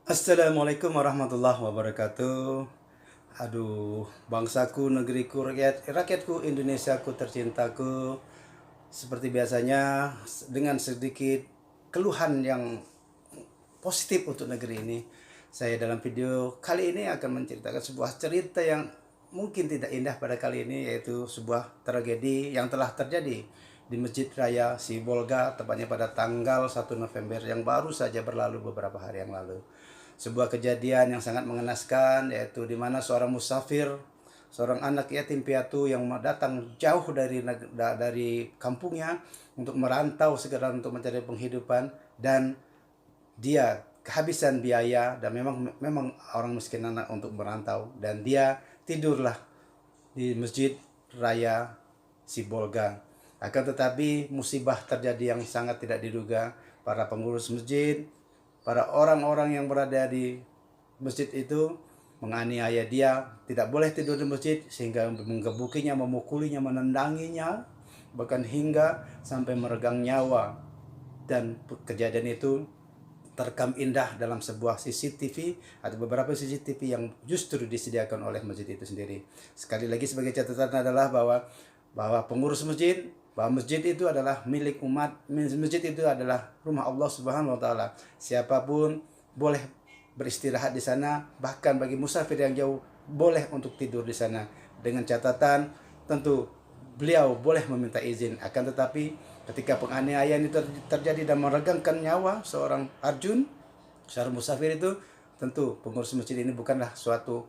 Assalamualaikum warahmatullahi wabarakatuh. Aduh, bangsaku, negeriku, rakyatku, Indonesiaku tercintaku. Seperti biasanya, dengan sedikit keluhan yang positif untuk negeri ini. Saya dalam video kali ini akan menceritakan sebuah cerita yang mungkin tidak indah pada kali ini, yaitu sebuah tragedi yang telah terjadi di Masjid Raya Sibolga, tepatnya pada tanggal 1 November yang baru saja berlalu beberapa hari yang lalu. Sebuah kejadian yang sangat mengenaskan, yaitu di mana seorang musafir, seorang anak yatim piatu yang datang jauh dari kampungnya untuk merantau segera untuk mencari penghidupan, dan dia kehabisan biaya, dan memang orang miskin anak untuk merantau, dan dia tidurlah di Masjid Raya Sibolga. Akan tetapi musibah terjadi yang sangat tidak diduga. Para pengurus masjid, para orang-orang yang berada di masjid itu menganiaya dia, tidak boleh tidur di masjid, sehingga menggebukinya, memukulinya, menendanginya, bahkan hingga sampai meregang nyawa. Dan kejadian itu terekam indah dalam sebuah CCTV atau beberapa CCTV yang justru disediakan oleh masjid itu sendiri. Sekali lagi sebagai catatan adalah bahwa pengurus masjid, bahwa masjid itu adalah milik umat, masjid itu adalah rumah Allah Subhanahu wa taala. Siapapun boleh beristirahat di sana, bahkan bagi musafir yang jauh boleh untuk tidur di sana, dengan catatan tentu beliau boleh meminta izin. Akan tetapi ketika penganiayaan itu terjadi dan meregangkan nyawa seorang Arjun, seorang musafir itu, tentu pengurus masjid ini bukanlah suatu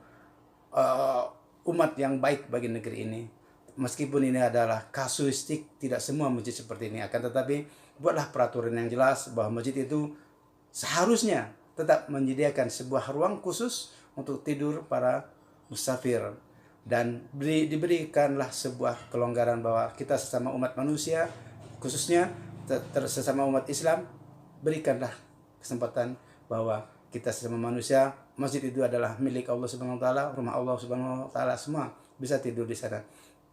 uh, umat yang baik bagi negeri ini. Meskipun ini adalah kasuistik, tidak semua masjid seperti ini. Akan tetapi buatlah peraturan yang jelas bahwa masjid itu seharusnya tetap menyediakan sebuah ruang khusus untuk tidur para musafir, dan diberikanlah sebuah kelonggaran bahwa kita sesama umat manusia, khususnya sesama umat Islam, berikanlah kesempatan bahwa kita sesama manusia, masjid itu adalah milik Allah Subhanahu wa taala, rumah Allah Subhanahu wa taala, semua bisa tidur di sana.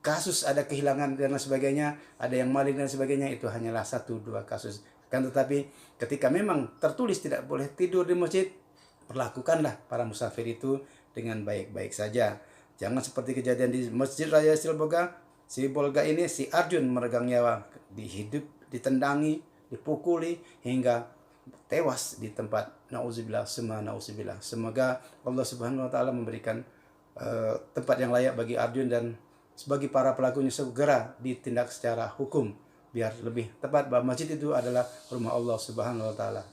Kasus ada kehilangan dan sebagainya, ada yang maling dan sebagainya, itu hanyalah satu dua kasus. Kan tetapi ketika memang tertulis tidak boleh tidur di masjid, perlakukanlah para musafir itu dengan baik-baik saja. Jangan seperti kejadian di Masjid Raya Sibolga ini, si Arjun meregang nyawa, ditendangi, dipukuli hingga tewas di tempat. Nauzubillah, semua nauzubillah. Semoga Allah Subhanahu wa taala memberikan tempat yang layak bagi Arjun, dan sebagai para pelakunya segera ditindak secara hukum, biar lebih tepat bahwa masjid itu adalah rumah Allah Subhanahu wa taala.